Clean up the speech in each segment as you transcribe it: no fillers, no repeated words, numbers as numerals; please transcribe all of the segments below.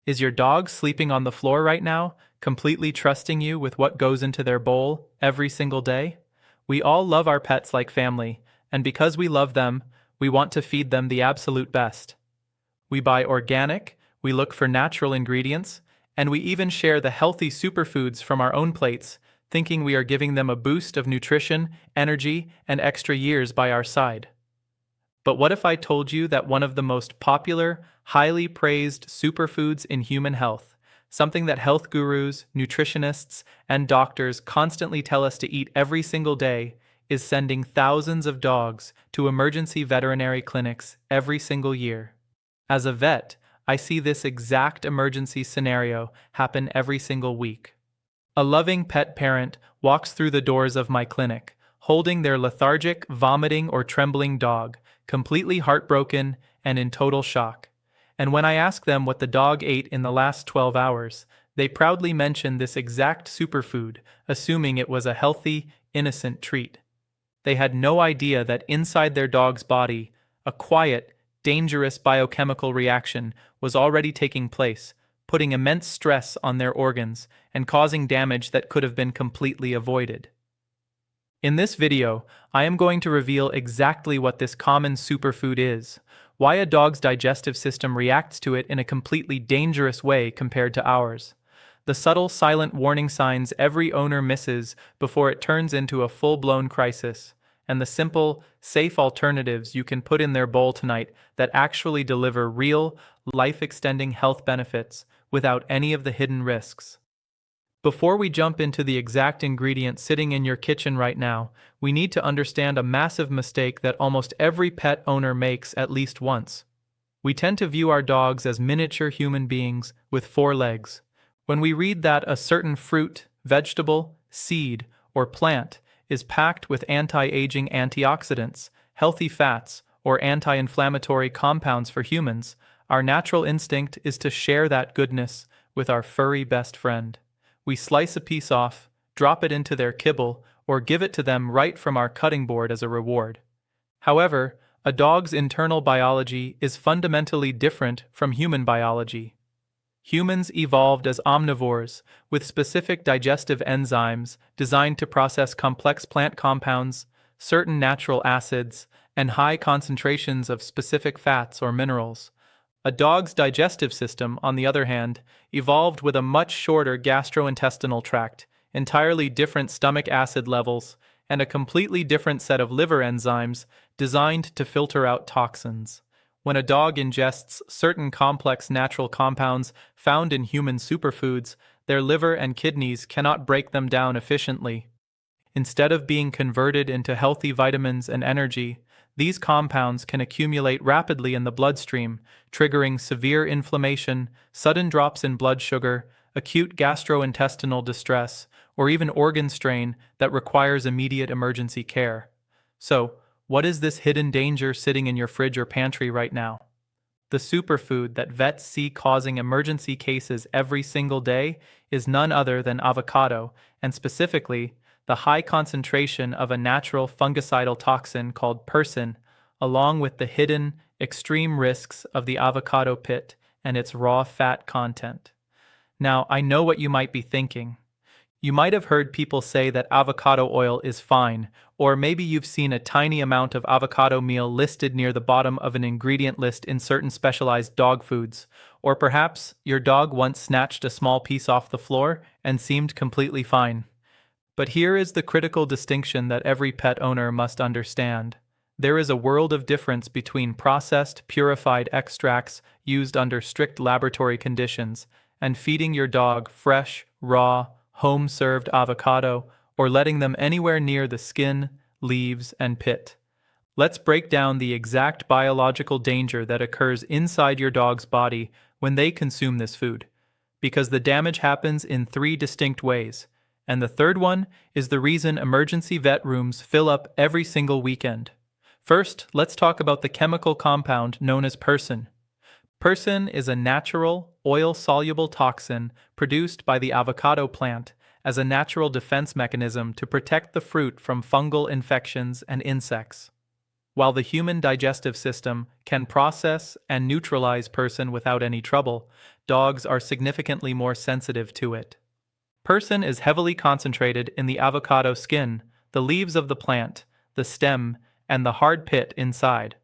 Is your dog sleeping on the floor right now, completely trusting you with what goes into their bowl every single day? We all love our pets like family, and because we love them, we want to feed them the absolute best. We buy organic, we look for natural ingredients, and we even share the healthy superfoods from our own plates, thinking we are giving them a boost of nutrition, energy, and extra years by our side. But what if I told you that one of the most popular, highly praised superfoods in human health, something that health gurus, nutritionists, and doctors constantly tell us to eat every single day, is sending thousands of dogs to emergency veterinary clinics every single year? As a vet, I see this exact emergency scenario happen every single week. A loving pet parent walks through the doors of my clinic, holding their lethargic, vomiting, or trembling dog, completely heartbroken and in total shock. And when I ask them what the dog ate in the last 12 hours, they proudly mention this exact superfood, assuming it was a healthy, innocent treat. They had no idea that inside their dog's body, a quiet, dangerous biochemical reaction was already taking place, putting immense stress on their organs and causing damage that could have been completely avoided. In this video, I am going to reveal exactly what this common superfood is, why a dog's digestive system reacts to it in a completely dangerous way compared to ours, the subtle silent warning signs every owner misses before it turns into a full-blown crisis, and the simple, safe alternatives you can put in their bowl tonight that actually deliver real, life-extending health benefits without any of the hidden risks. Before we jump into the exact ingredient sitting in your kitchen right now, we need to understand a massive mistake that almost every pet owner makes at least once. We tend to view our dogs as miniature human beings with 4 legs. When we read that a certain fruit, vegetable, seed, or plant is packed with anti-aging antioxidants, healthy fats, or anti-inflammatory compounds for humans, our natural instinct is to share that goodness with our furry best friend. We slice a piece off, drop it into their kibble, or give it to them right from our cutting board as a reward. However, a dog's internal biology is fundamentally different from human biology. Humans evolved as omnivores with specific digestive enzymes designed to process complex plant compounds, certain natural acids, and high concentrations of specific fats or minerals. A dog's digestive system, on the other hand, evolved with a much shorter gastrointestinal tract, entirely different stomach acid levels, and a completely different set of liver enzymes designed to filter out toxins. When a dog ingests certain complex natural compounds found in human superfoods, their liver and kidneys cannot break them down efficiently. Instead of being converted into healthy vitamins and energy, these compounds can accumulate rapidly in the bloodstream, triggering severe inflammation, sudden drops in blood sugar, acute gastrointestinal distress, or even organ strain that requires immediate emergency care. So, what is this hidden danger sitting in your fridge or pantry right now? The superfood that vets see causing emergency cases every single day is none other than avocado, and specifically, the high concentration of a natural fungicidal toxin called Persin, along with the hidden, extreme risks of the avocado pit and its raw fat content. Now, I know what you might be thinking. You might have heard people say that avocado oil is fine, or maybe you've seen a tiny amount of avocado meal listed near the bottom of an ingredient list in certain specialized dog foods, or perhaps your dog once snatched a small piece off the floor and seemed completely fine. But here is the critical distinction that every pet owner must understand. There is a world of difference between processed, purified extracts used under strict laboratory conditions and feeding your dog fresh, raw, home-served avocado or letting them anywhere near the skin, leaves, and pit. Let's break down the exact biological danger that occurs inside your dog's body when they consume this food, because the damage happens in 3 distinct ways. And the third one is the reason emergency vet rooms fill up every single weekend. First, let's talk about the chemical compound known as Persin. Persin is a natural, oil-soluble toxin produced by the avocado plant as a natural defense mechanism to protect the fruit from fungal infections and insects. While the human digestive system can process and neutralize Persin without any trouble, dogs are significantly more sensitive to it. Persin is heavily concentrated in the avocado skin, the leaves of the plant, the stem, and the hard pit inside.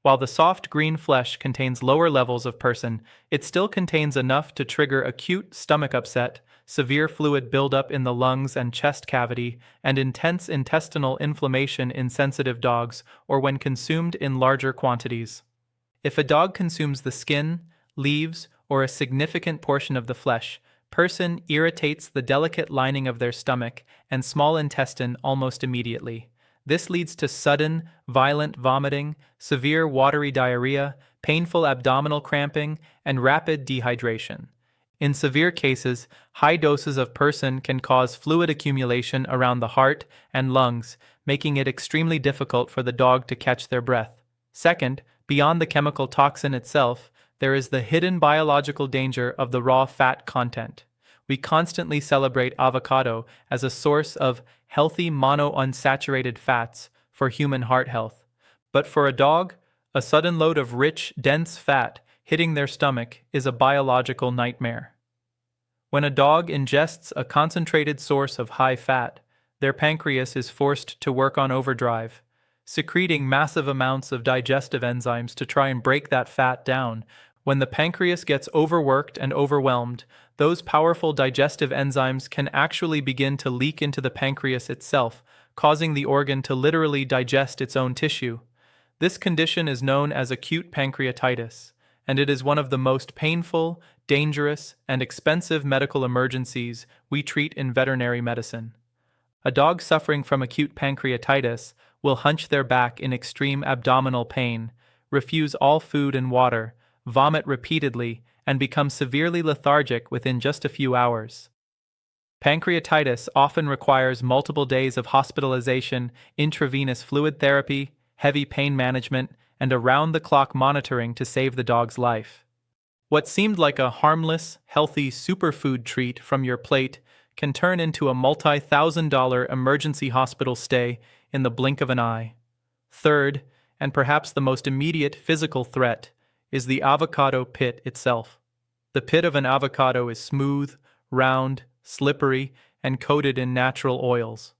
While the soft green flesh contains lower levels of Persin, it still contains enough to trigger acute stomach upset, severe fluid buildup in the lungs and chest cavity, and intense intestinal inflammation in sensitive dogs or when consumed in larger quantities. If a dog consumes the skin, leaves, or a significant portion of the flesh, Persin irritates the delicate lining of their stomach and small intestine almost immediately. This leads to sudden, violent vomiting, severe watery diarrhea, painful abdominal cramping, and rapid dehydration. In severe cases, high doses of Persin can cause fluid accumulation around the heart and lungs, making it extremely difficult for the dog to catch their breath. Second, beyond the chemical toxin itself, there is the hidden biological danger of the raw fat content. We constantly celebrate avocado as a source of healthy monounsaturated fats for human heart health. But for a dog, a sudden load of rich, dense fat hitting their stomach is a biological nightmare. When a dog ingests a concentrated source of high fat, their pancreas is forced to work on overdrive, secreting massive amounts of digestive enzymes to try and break that fat down. When the pancreas gets overworked and overwhelmed, those powerful digestive enzymes can actually begin to leak into the pancreas itself, causing the organ to literally digest its own tissue. This condition is known as acute pancreatitis, and it is one of the most painful, dangerous, and expensive medical emergencies we treat in veterinary medicine. A dog suffering from acute pancreatitis will hunch their back in extreme abdominal pain, refuse all food and water, vomit repeatedly, and become severely lethargic within just a few hours. Pancreatitis often requires multiple days of hospitalization, intravenous fluid therapy, heavy pain management, and around-the-clock monitoring to save the dog's life. What seemed like a harmless, healthy superfood treat from your plate can turn into a multi-thousand-dollar emergency hospital stay in the blink of an eye. Third, and perhaps the most immediate physical threat, is the avocado pit itself. The pit of an avocado is smooth, round, slippery, and coated in natural oils.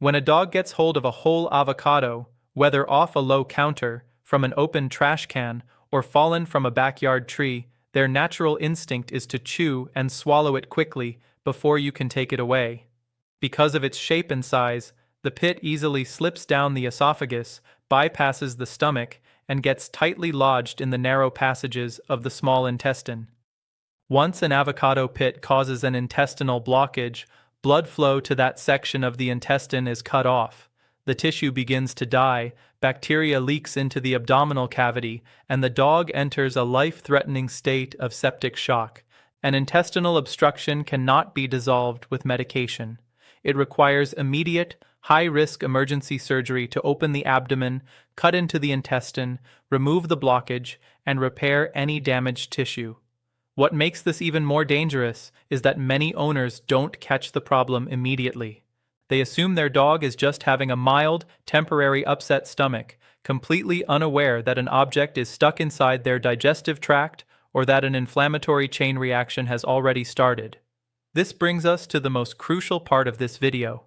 When a dog gets hold of a whole avocado, whether off a low counter, from an open trash can, or fallen from a backyard tree, their natural instinct is to chew and swallow it quickly before you can take it away. Because of its shape and size, the pit easily slips down the esophagus, bypasses the stomach, and gets tightly lodged in the narrow passages of the small intestine. Once an avocado pit causes an intestinal blockage, blood flow to that section of the intestine is cut off. The tissue begins to die, bacteria leaks into the abdominal cavity, and the dog enters a life-threatening state of septic shock. An intestinal obstruction cannot be dissolved with medication. It requires immediate, high-risk emergency surgery to open the abdomen, cut into the intestine, remove the blockage, and repair any damaged tissue. What makes this even more dangerous is that many owners don't catch the problem immediately. They assume their dog is just having a mild, temporary upset stomach, completely unaware that an object is stuck inside their digestive tract or that an inflammatory chain reaction has already started. This brings us to the most crucial part of this video.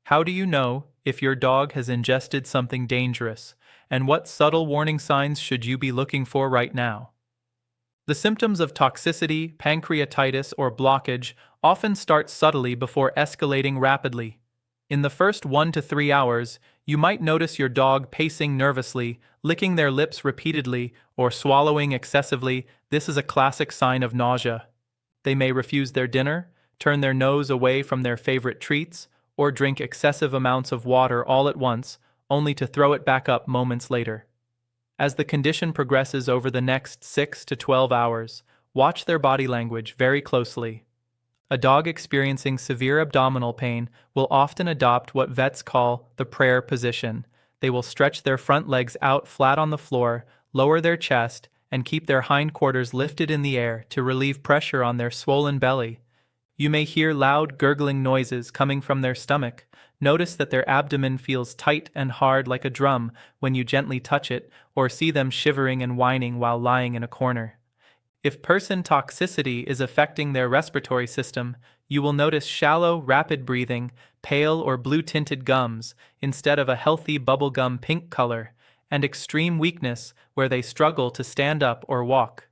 How do you know if your dog has ingested something dangerous, and what subtle warning signs should you be looking for right now? The symptoms of toxicity, pancreatitis, or blockage often start subtly before escalating rapidly. In the first 1 to 3 hours, you might notice your dog pacing nervously, licking their lips repeatedly, or swallowing excessively. This is a classic sign of nausea. They may refuse their dinner, turn their nose away from their favorite treats, or drink excessive amounts of water all at once, only to throw it back up moments later. As the condition progresses over the next 6 to 12 hours, watch their body language very closely. A dog experiencing severe abdominal pain will often adopt what vets call the prayer position. They will stretch their front legs out flat on the floor, lower their chest, and keep their hindquarters lifted in the air to relieve pressure on their swollen belly. You may hear loud gurgling noises coming from their stomach. Notice that their abdomen feels tight and hard like a drum when you gently touch it, or see them shivering and whining while lying in a corner. If Persin toxicity is affecting their respiratory system, you will notice shallow, rapid breathing, pale or blue-tinted gums instead of a healthy bubblegum pink color, and extreme weakness where they struggle to stand up or walk.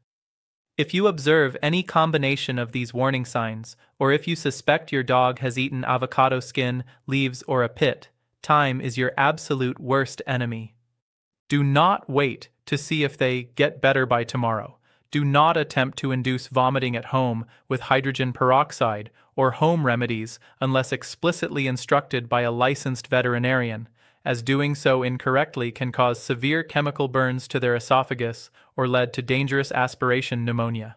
If you observe any combination of these warning signs, or if you suspect your dog has eaten avocado skin, leaves, or a pit, time is your absolute worst enemy. Do not wait to see if they get better by tomorrow. Do not attempt to induce vomiting at home with hydrogen peroxide or home remedies unless explicitly instructed by a licensed veterinarian, as doing so incorrectly can cause severe chemical burns to their esophagus or lead to dangerous aspiration pneumonia.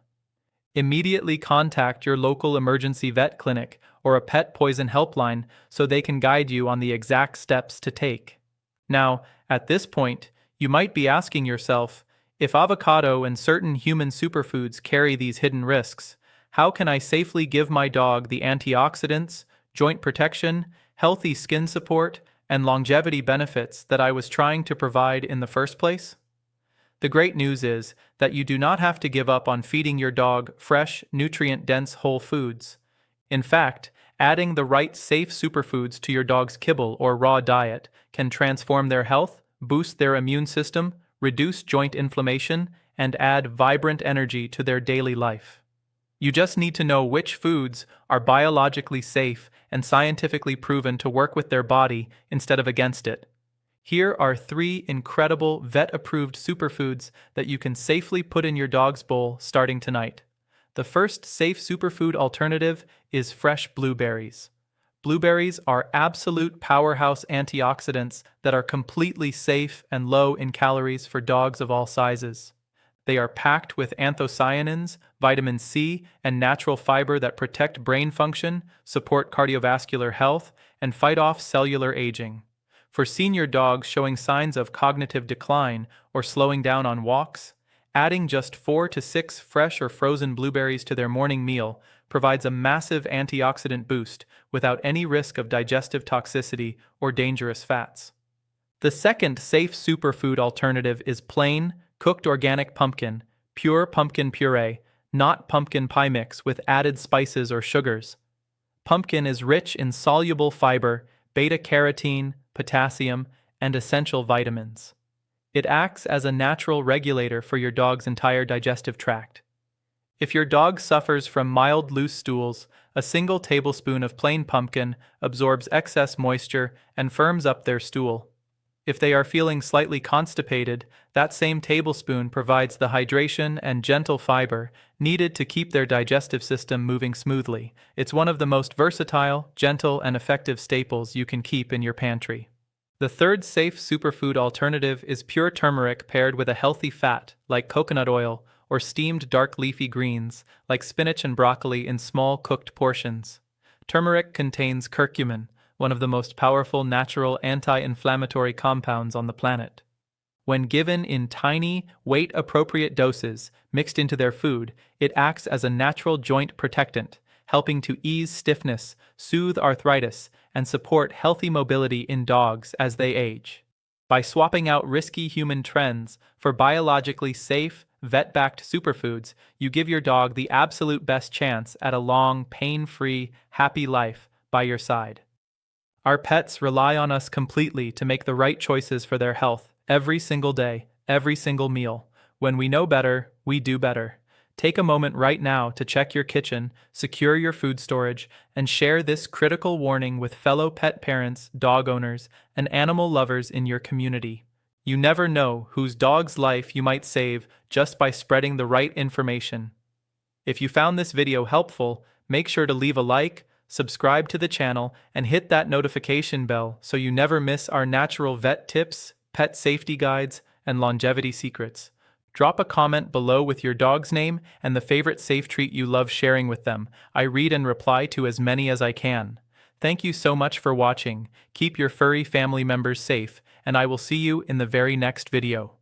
Immediately contact your local emergency vet clinic or a pet poison helpline so they can guide you on the exact steps to take. Now, at this point, you might be asking yourself, if avocado and certain human superfoods carry these hidden risks, how can I safely give my dog the antioxidants, joint protection, healthy skin support, and longevity benefits that I was trying to provide in the first place? The great news is that you do not have to give up on feeding your dog fresh, nutrient-dense whole foods. In fact, adding the right safe superfoods to your dog's kibble or raw diet can transform their health, boost their immune system, reduce joint inflammation, and add vibrant energy to their daily life. You just need to know which foods are biologically safe and scientifically proven to work with their body instead of against it. Here are 3 incredible vet-approved superfoods that you can safely put in your dog's bowl starting tonight. The first safe superfood alternative is fresh blueberries. Blueberries are absolute powerhouse antioxidants that are completely safe and low in calories for dogs of all sizes. They are packed with anthocyanins, vitamin C, and natural fiber that protect brain function, support cardiovascular health, and fight off cellular aging. For senior dogs showing signs of cognitive decline or slowing down on walks, adding just 4 to 6 fresh or frozen blueberries to their morning meal provides a massive antioxidant boost without any risk of digestive toxicity or dangerous fats. The second safe superfood alternative is plain, cooked organic pumpkin, pure pumpkin puree, not pumpkin pie mix with added spices or sugars. Pumpkin is rich in soluble fiber, beta-carotene, potassium, and essential vitamins. It acts as a natural regulator for your dog's entire digestive tract. If your dog suffers from mild loose stools, a single tablespoon of plain pumpkin absorbs excess moisture and firms up their stool. If they are feeling slightly constipated, that same tablespoon provides the hydration and gentle fiber needed to keep their digestive system moving smoothly. It's one of the most versatile, gentle, and effective staples you can keep in your pantry. The third safe superfood alternative is pure turmeric paired with a healthy fat, like coconut oil, or steamed dark leafy greens, like spinach and broccoli in small cooked portions. Turmeric contains curcumin, one of the most powerful natural anti-inflammatory compounds on the planet. When given in tiny, weight-appropriate doses mixed into their food, it acts as a natural joint protectant, helping to ease stiffness, soothe arthritis, and support healthy mobility in dogs as they age. By swapping out risky human trends for biologically safe, vet-backed superfoods, you give your dog the absolute best chance at a long, pain-free, happy life by your side. Our pets rely on us completely to make the right choices for their health every single day, every single meal. When we know better, we do better. Take a moment right now to check your kitchen, secure your food storage, and share this critical warning with fellow pet parents, dog owners, and animal lovers in your community. You never know whose dog's life you might save just by spreading the right information. If you found this video helpful, make sure to leave a like, subscribe to the channel, and hit that notification bell so you never miss our natural vet tips, pet safety guides, and longevity secrets. Drop a comment below with your dog's name and the favorite safe treat you love sharing with them. I read and reply to as many as I can. Thank you so much for watching. Keep your furry family members safe, and I will see you in the very next video.